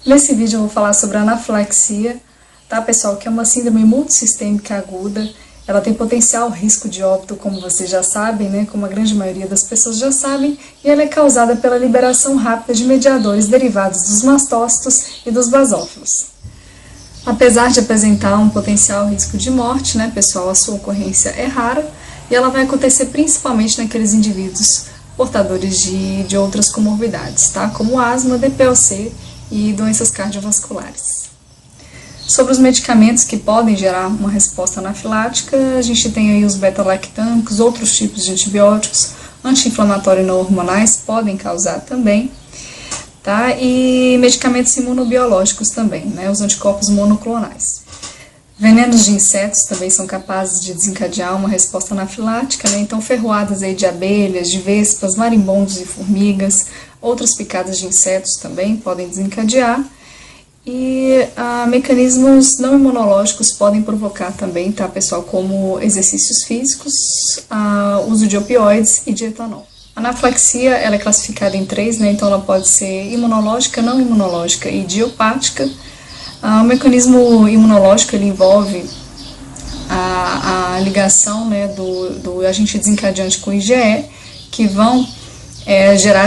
Nesse vídeo eu vou falar sobre a anafilaxia, tá, pessoal? Que é uma síndrome multissistêmica aguda. Ela tem potencial risco de óbito, como vocês já sabem, né? Como a grande maioria das pessoas já sabem, e ela é causada pela liberação rápida de mediadores derivados dos mastócitos e dos basófilos. Apesar de apresentar um potencial risco de morte, né, pessoal, a sua ocorrência é rara e ela vai acontecer principalmente naqueles indivíduos portadores de outras comorbidades, tá? Como asma, DPOC e doenças cardiovasculares. Sobre os medicamentos que podem gerar uma resposta anafilática, a gente tem aí os beta-lactâmicos, outros tipos de antibióticos, anti-inflamatórios não hormonais podem causar também, tá? E medicamentos imunobiológicos também, né? Os anticorpos monoclonais. Venenos de insetos também são capazes de desencadear uma resposta anafilática, né? Então ferroadas aí de abelhas, de vespas, marimbondos e formigas, outras picadas de insetos também podem desencadear. E mecanismos não imunológicos podem provocar também, tá, pessoal, como exercícios físicos, uso de opioides e de etanol. A anafilaxia ela é classificada em três, né? Então ela pode ser imunológica, não imunológica e idiopática. O mecanismo imunológico ele envolve a ligação, né, do agente desencadeante com o IgE, que vão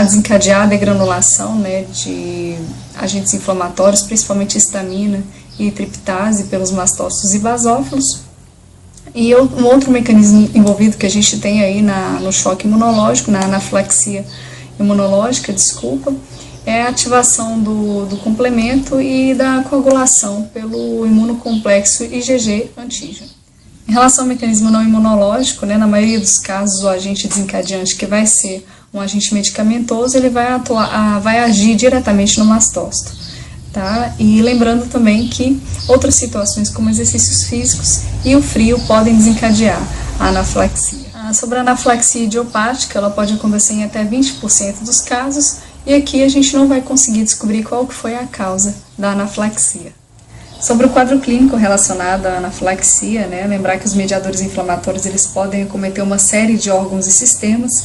desencadear a degranulação, né, de agentes inflamatórios, principalmente histamina e triptase pelos mastócitos e basófilos. E um outro mecanismo envolvido que a gente tem aí no choque imunológico, na anafilaxia imunológica, é a ativação do complemento e da coagulação pelo imunocomplexo IgG antígeno. Em relação ao mecanismo não imunológico, né, na maioria dos casos o agente desencadeante, que vai ser um agente medicamentoso, ele vai agir diretamente no mastócito, tá? E lembrando também que outras situações como exercícios físicos e o frio podem desencadear a anafilaxia. Sobre a anafilaxia idiopática, ela pode acontecer em até 20% dos casos, e aqui a gente não vai conseguir descobrir qual que foi a causa da anafilaxia. Sobre o quadro clínico relacionado à anafilaxia, né, lembrar que os mediadores inflamatórios eles podem acometer uma série de órgãos e sistemas.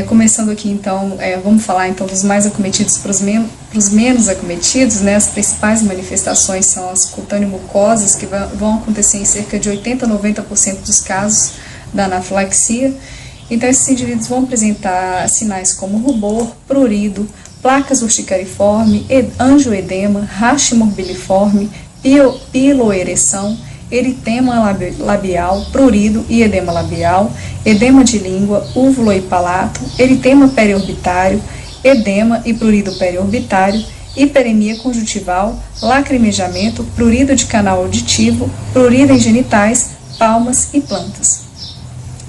Começando aqui então, vamos falar então dos mais acometidos para os menos acometidos, né? As principais manifestações são as cutâneo-mucosas, que vão acontecer em cerca de 80 a 90% dos casos da anafilaxia. Então esses indivíduos vão apresentar sinais como rubor, prurido, placas urticariforme, angioedema, rache morbiliforme, piloereção, eritema labial, prurido e edema labial, edema de língua, úvulo e palato, eritema periorbitário, edema e prurido periorbitário, hiperemia conjuntival, lacrimejamento, prurido de canal auditivo, prurido em genitais, palmas e plantas.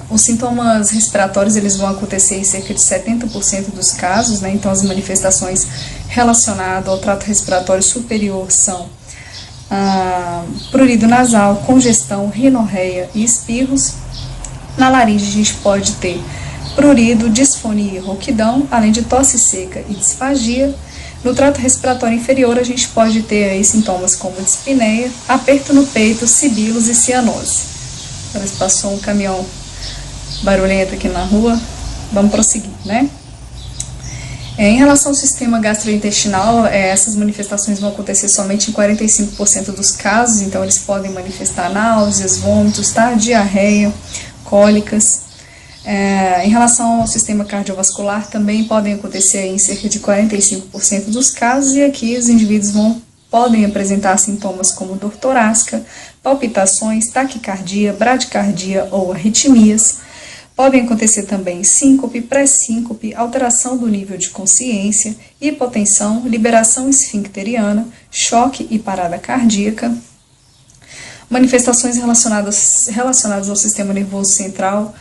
Os sintomas respiratórios eles vão acontecer em cerca de 70% dos casos, né? Então as manifestações relacionadas ao trato respiratório superior são prurido nasal, congestão, rinorreia e espirros. Na laringe a gente pode ter prurido, disfonia e rouquidão, além de tosse seca e disfagia. No trato respiratório inferior a gente pode ter aí sintomas como dispneia, aperto no peito, sibilos e cianose. Talvez passou um caminhão barulhento aqui na rua, vamos prosseguir, né? Em relação ao sistema gastrointestinal, essas manifestações vão acontecer somente em 45% dos casos, então eles podem manifestar náuseas, vômitos, tá? Diarreia, cólicas. Em relação ao sistema cardiovascular, também podem acontecer em cerca de 45% dos casos, e aqui os indivíduos podem apresentar sintomas como dor torácica, palpitações, taquicardia, bradicardia ou arritmias. Podem acontecer também síncope, pré-síncope, alteração do nível de consciência, hipotensão, liberação esfincteriana, choque e parada cardíaca. Manifestações relacionadas ao sistema nervoso central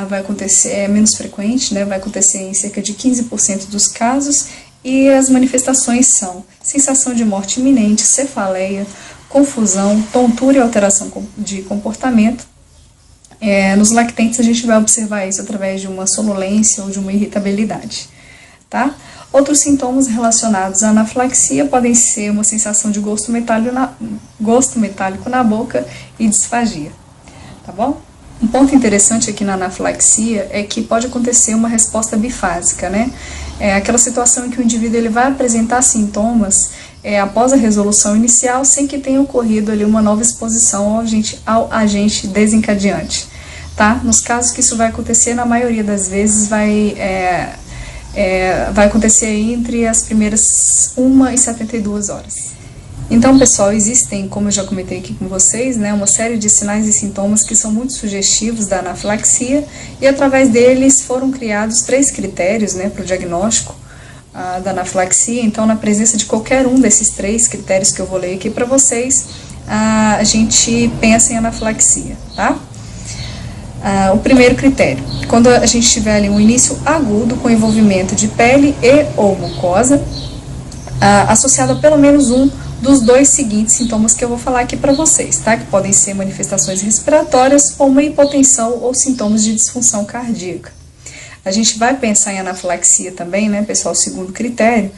vai acontecer, é menos frequente, né? Vai acontecer em cerca de 15% dos casos, e as manifestações são sensação de morte iminente, cefaleia, confusão, tontura e alteração de comportamento. Nos lactentes a gente vai observar isso através de uma sonolência ou de uma irritabilidade, tá? Outros sintomas relacionados à anafilaxia podem ser uma sensação de gosto metálico na boca e disfagia, tá bom? Um ponto interessante aqui na anafilaxia é que pode acontecer uma resposta bifásica, né? É aquela situação em que o indivíduo ele vai apresentar sintomas após a resolução inicial, sem que tenha ocorrido ali uma nova exposição ao agente desencadeante, tá? Nos casos que isso vai acontecer, na maioria das vezes vai acontecer entre as primeiras 1 e 72 horas. Então, pessoal, existem, como eu já comentei aqui com vocês, né, uma série de sinais e sintomas que são muito sugestivos da anafilaxia, e através deles foram criados 3 critérios, né, para o diagnóstico da anafilaxia. Então, na presença de qualquer um desses 3 critérios que eu vou ler aqui para vocês, a gente pensa em anafilaxia, tá? O primeiro critério, quando a gente tiver ali um início agudo com envolvimento de pele e ou mucosa, associado a pelo menos um dos 2 seguintes sintomas que eu vou falar aqui para vocês, tá? Que podem ser manifestações respiratórias ou uma hipotensão ou sintomas de disfunção cardíaca. A gente vai pensar em anafilaxia também, né, pessoal, segundo critério,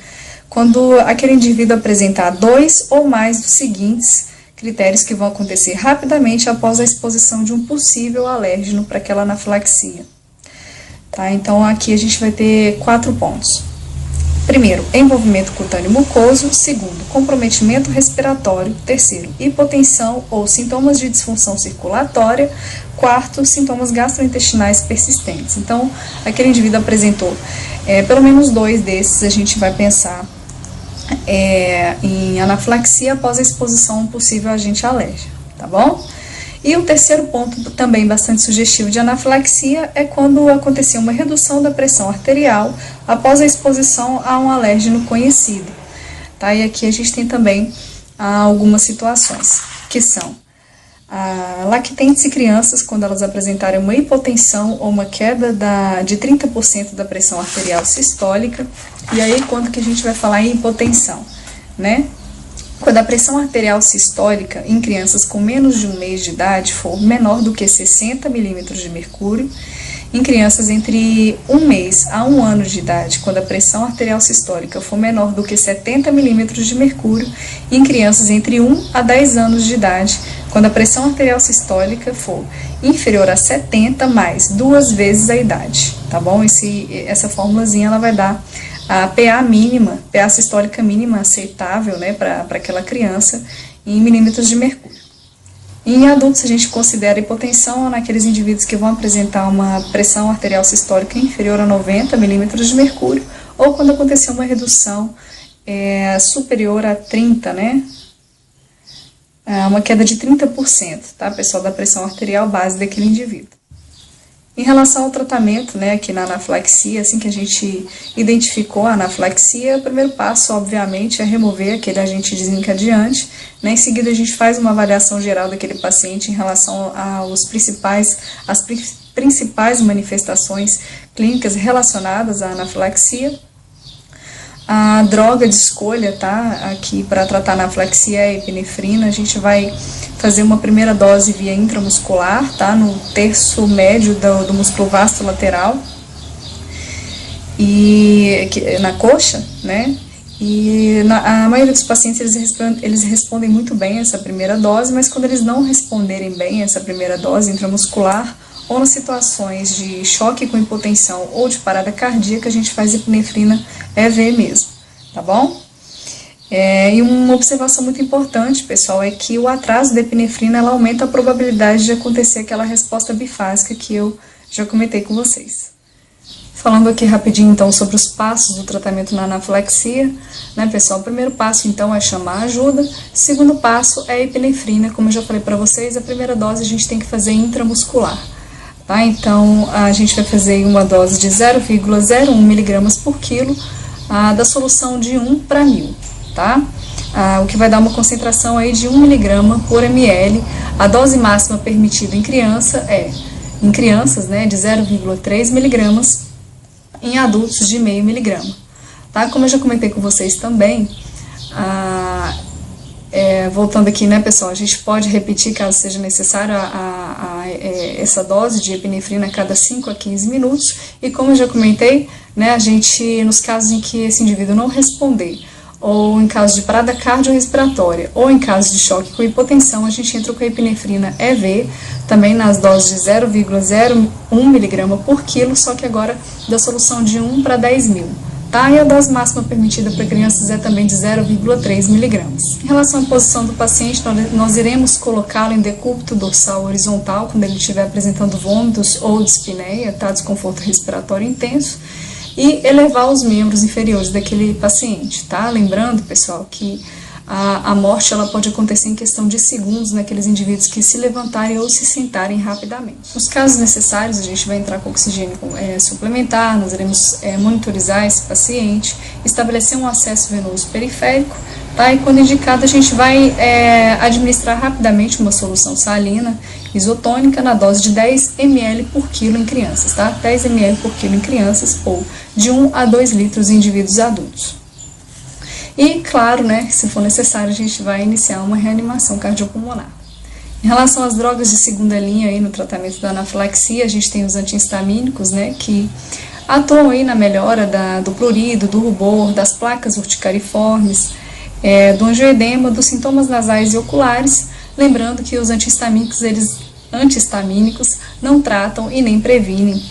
quando aquele indivíduo apresentar 2 ou mais dos seguintes critérios que vão acontecer rapidamente após a exposição de um possível alérgeno para aquela anafilaxia. Tá? Então, aqui a gente vai ter 4 pontos. Primeiro, envolvimento cutâneo mucoso. Segundo, comprometimento respiratório. Terceiro, hipotensão ou sintomas de disfunção circulatória. Quarto, sintomas gastrointestinais persistentes. Então, aquele indivíduo apresentou pelo menos 2 desses, a gente vai pensar em anafilaxia após a exposição a um possível agente alérgico, tá bom? E o terceiro ponto, também bastante sugestivo de anafilaxia, é quando acontecer uma redução da pressão arterial após a exposição a um alérgeno conhecido, tá? E aqui a gente tem também algumas situações, que são lactentes e crianças, quando elas apresentarem uma hipotensão ou uma queda de 30% da pressão arterial sistólica. E aí, quando que a gente vai falar em hipotensão, né? Quando a pressão arterial sistólica em crianças com menos de 1 mês de idade for menor do que 60 milímetros de mercúrio, em crianças entre 1 mês a 1 ano de idade, quando a pressão arterial sistólica for menor do que 70 milímetros de mercúrio, e em crianças entre 1 a 10 anos de idade, quando a pressão arterial sistólica for inferior a 70 mais 2 vezes a idade, tá bom? Essa formulazinha ela vai dar a PA mínima, PA sistólica mínima aceitável, né, para aquela criança em milímetros de mercúrio. Em adultos, a gente considera hipotensão naqueles indivíduos que vão apresentar uma pressão arterial sistólica inferior a 90 milímetros de mercúrio, ou quando acontecer uma redução superior a 30, né, uma queda de 30%, tá, pessoal, da pressão arterial base daquele indivíduo. Em relação ao tratamento, né, aqui na anafilaxia, assim que a gente identificou a anafilaxia, o primeiro passo, obviamente, é remover aquele agente desencadeante, né, em seguida a gente faz uma avaliação geral daquele paciente em relação às principais manifestações clínicas relacionadas à anafilaxia. A droga de escolha, tá, aqui para tratar a anafilaxia é a epinefrina. A gente vai fazer uma primeira dose via intramuscular, tá, no terço médio do músculo vasto lateral e na coxa, né, e a maioria dos pacientes eles respondem muito bem a essa primeira dose, mas quando eles não responderem bem a essa primeira dose intramuscular, ou nas situações de choque com hipotensão ou de parada cardíaca, a gente faz epinefrina EV mesmo, tá bom? E uma observação muito importante, pessoal, é que o atraso da epinefrina ela aumenta a probabilidade de acontecer aquela resposta bifásica que eu já comentei com vocês. Falando aqui rapidinho, então, sobre os passos do tratamento na anafilaxia, né, pessoal? O primeiro passo, então, é chamar ajuda. O segundo passo é a epinefrina. Como eu já falei para vocês, a primeira dose a gente tem que fazer intramuscular. Tá? Então, a gente vai fazer uma dose de 0,01 miligramas por quilo da solução de 1 para 1000, tá? O que vai dar uma concentração aí de 1 miligrama por ml. A dose máxima permitida em crianças, né, de 0,3 miligramas, em adultos de meio miligrama. Tá? Como eu já comentei com vocês também, voltando aqui, né, pessoal, a gente pode repetir, caso seja necessário, essa dose de epinefrina a cada 5 a 15 minutos, e como eu já comentei, né, a gente, nos casos em que esse indivíduo não responder, ou em caso de parada cardiorrespiratória, ou em caso de choque com hipotensão, a gente entra com a epinefrina EV, também nas doses de 0,01 miligrama por quilo, só que agora da solução de 1 para 10 mil. tá? E a dose máxima permitida para crianças é também de 0,3 miligramas. Em relação à posição do paciente, nós iremos colocá-lo em decúbito dorsal horizontal quando ele estiver apresentando vômitos ou dispneia, tá? Desconforto respiratório intenso, e elevar os membros inferiores daquele paciente, tá? Lembrando, pessoal, que a morte ela pode acontecer em questão de segundos naqueles indivíduos que se levantarem ou se sentarem rapidamente. Nos casos necessários, a gente vai entrar com oxigênio suplementar, nós iremos monitorizar esse paciente, estabelecer um acesso venoso periférico, tá? E quando indicado, a gente vai administrar rapidamente uma solução salina isotônica na dose de 10 ml por quilo em crianças, tá? 10 ml por quilo em crianças ou de 1 a 2 litros em indivíduos adultos. E, claro, né, se for necessário, a gente vai iniciar uma reanimação cardiopulmonar. Em relação às drogas de segunda linha aí no tratamento da anafilaxia, a gente tem os antihistamínicos, né, que atuam aí na melhora do prurido, do rubor, das placas urticariformes, do angioedema, dos sintomas nasais e oculares, lembrando que os antihistamínicos não tratam e nem previnem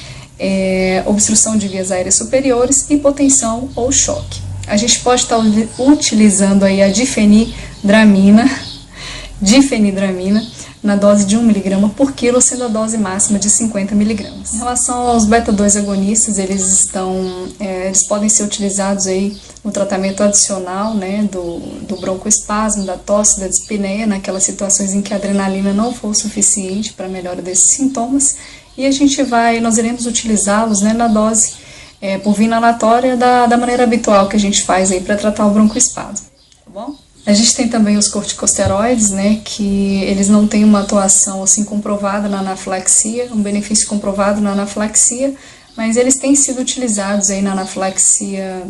obstrução de vias aéreas superiores, hipotensão ou choque. A gente pode estar utilizando aí a difenidramina na dose de 1 mg por quilo, sendo a dose máxima de 50 mg. Em relação aos beta-2 agonistas, eles podem ser utilizados aí no tratamento adicional, né, do broncoespasmo, da tosse, da dispneia, naquelas situações em que a adrenalina não for suficiente para a melhora desses sintomas, e nós iremos utilizá-los, né, na dose por via inalatória da maneira habitual que a gente faz aí para tratar o broncoespasmo, tá bom? A gente tem também os corticosteroides, né, que eles não têm uma atuação assim comprovada na anafilaxia, um benefício comprovado na anafilaxia, mas eles têm sido utilizados aí na anafilaxia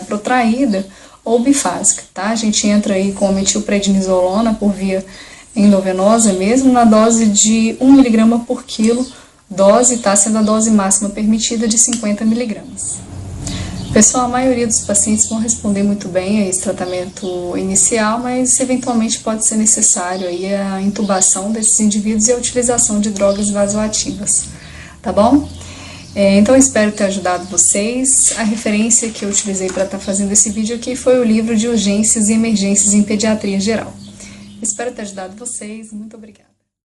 protraída ou bifásica, tá? A gente entra aí com a metilprednisolona por via endovenosa mesmo, na dose de 1 mg por quilo, dose, tá? Sendo a dose máxima permitida de 50 mg. Pessoal, a maioria dos pacientes vão responder muito bem a esse tratamento inicial, mas eventualmente pode ser necessário aí a intubação desses indivíduos e a utilização de drogas vasoativas, tá bom? Então, espero ter ajudado vocês. A referência que eu utilizei para estar fazendo esse vídeo aqui foi o livro de urgências e emergências em pediatria geral. Espero ter ajudado vocês. Muito obrigada.